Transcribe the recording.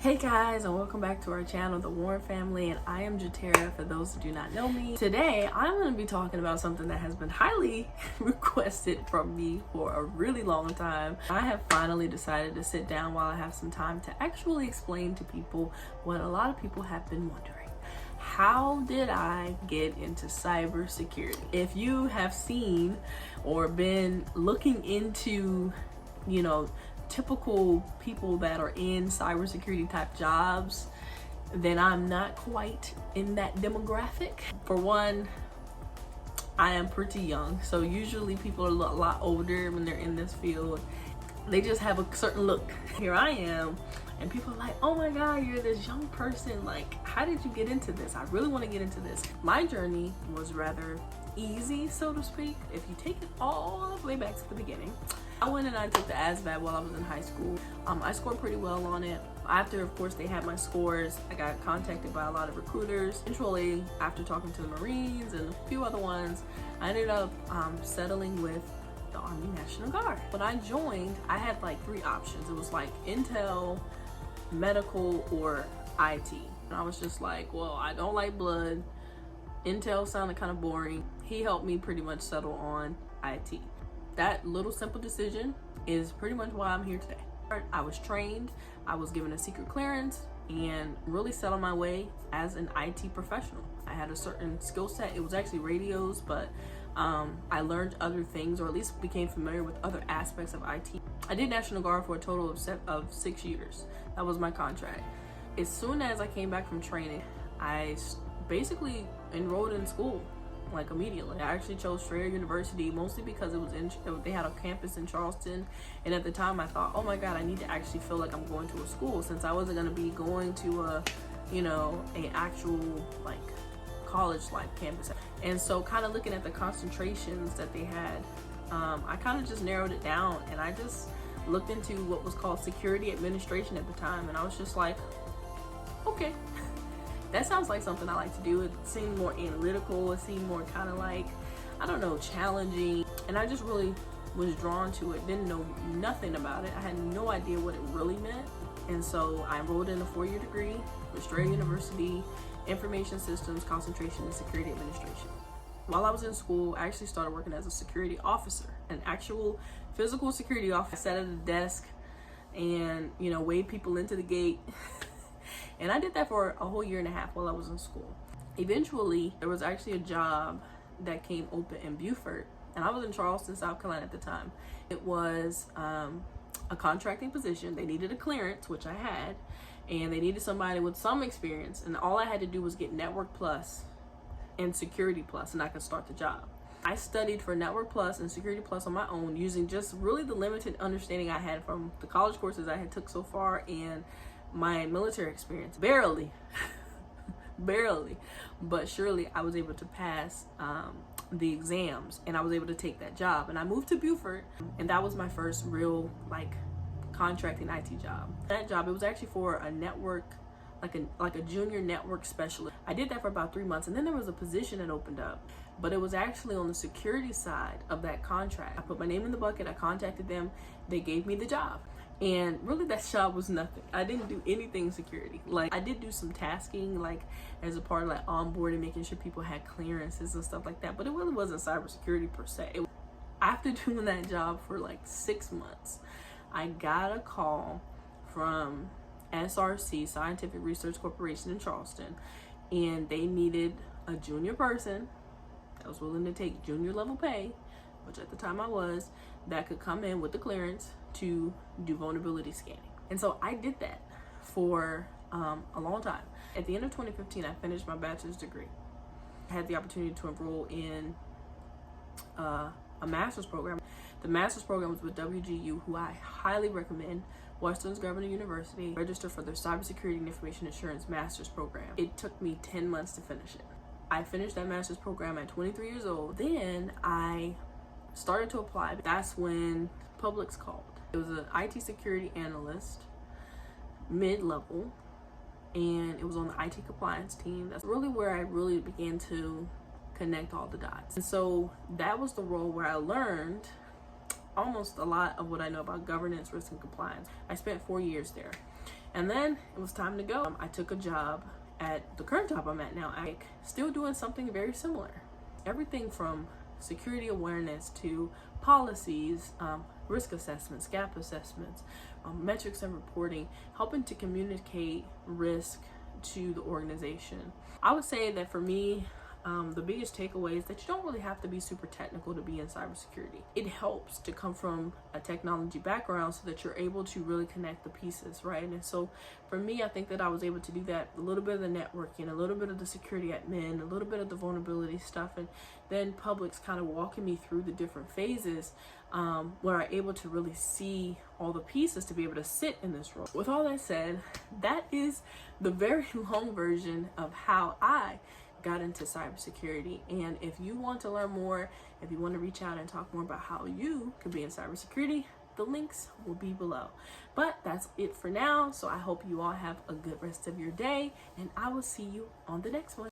Hey guys, and welcome back to our channel, The Warren Family, and I am Jatarra for those who do not know me. Today, I'm going to be talking about something that has been highly requested from me for a really long time. I have finally decided to sit down while I have some time to actually explain to people what a lot of people have been wondering. How did I get into cybersecurity? If you have seen or been looking into, typical people that are in cybersecurity type jobs, then I'm not quite in that demographic. For one, I am pretty young, so usually people are a lot older when they're in this field. They just have a certain look. Here I am, and people are like, oh my God, you're this young person. Like, how did you get into this? I really want to get into this. My journey was rather easy, so to speak. If you take it all the way back to the beginning, I went and I took the ASVAB while I was in high school. I scored pretty well on it. After, of course, they had my scores, I got contacted by a lot of recruiters. Eventually, after talking to the Marines and a few other ones, I ended up settling with the Army National Guard. When I joined, I had like three options. It was like Intel, medical, or IT. And I was just like, well, I don't like blood. Intel sounded kind of boring. He helped me pretty much settle on IT. That little simple decision is pretty much why I'm here today. I was trained, I was given a secret clearance, and really set on my way as an IT professional. I had a certain skill set. It was actually radios, but I learned other things, or at least became familiar with other aspects of IT. I did National Guard for a total of 6 years. That was my contract. As soon as I came back from training, I basically enrolled in school. Like immediately. I actually chose Strayer University mostly because they had a campus in Charleston, and at the time I thought, oh my God, I need to actually feel like I'm going to a school, since I wasn't going to be going to a actual like college like campus. And so kind of looking at the concentrations that they had, I kind of just narrowed it down, and I just looked into what was called security administration at the time, and I was just like, okay. That sounds like something I like to do. It seemed more analytical. It seemed more kind of like, I don't know, challenging. And I just really was drawn to it. Didn't know nothing about it. I had no idea what it really meant. And so I enrolled in a 4-year degree with Strayer University, Information Systems, Concentration in Security Administration. While I was in school, I actually started working as a security officer, an actual physical security officer. I sat at a desk and, waved people into the gate. And I did that for a whole 1.5 years while I was in school. Eventually, there was actually a job that came open in Beaufort, and I was in Charleston, South Carolina at the time. It was a contracting position. They needed a clearance, which I had, and they needed somebody with some experience. And all I had to do was get Network Plus and Security Plus, and I could start the job. I studied for Network Plus and Security Plus on my own, using just really the limited understanding I had from the college courses I had took so far and my military experience. Barely, but surely I was able to pass the exams, and I was able to take that job. And I moved to Beaufort, and that was my first real contracting IT job. That job, it was actually for a network, like a junior network specialist. I did that for about 3 months, and then there was a position that opened up, but it was actually on the security side of that contract. I put my name in the bucket, I contacted them, they gave me the job. And really that job was nothing. I didn't do anything security. Like, I did do some tasking, like as a part of onboarding, making sure people had clearances and stuff like that, but it really wasn't cybersecurity per se. After doing that job for 6 months, I got a call from SRC, Scientific Research Corporation in Charleston, and they needed a junior person that was willing to take junior level pay, which at the time I was, that could come in with the clearance to do vulnerability scanning. And so I did that for a long time. At the end of 2015, I finished my bachelor's degree. I had the opportunity to enroll in a master's program. The master's program was with WGU, who I highly recommend, Western Governor University. Registered for their Cybersecurity and Information Assurance master's program. It took me 10 months to finish it. I finished that master's program at 23 years old. Then I started to apply. That's when Publix called. It was an IT security analyst, mid-level, and it was on the IT compliance team. That's really where I really began to connect all the dots. And so that was the role where I learned almost a lot of what I know about governance, risk, and compliance. I spent 4 years there. And then it was time to go. I took a job at the current job I'm at now. I'm still doing something very similar. Everything from security awareness to policies, risk assessments, gap assessments, metrics and reporting, helping to communicate risk to the organization. I would say that for me, the biggest takeaway is that you don't really have to be super technical to be in cybersecurity. It helps to come from a technology background so that you're able to really connect the pieces, right? And so for me, I think that I was able to do that, a little bit of the networking, a little bit of the security admin, a little bit of the vulnerability stuff, and then Public's kind of walking me through the different phases where I'm able to really see all the pieces to be able to sit in this role. With all that said, that is the very long version of how I got into cybersecurity. And if you want to learn more, if you want to reach out and talk more about how you could be in cybersecurity, the links will be below. But that's it for now. So I hope you all have a good rest of your day, and I will see you on the next one.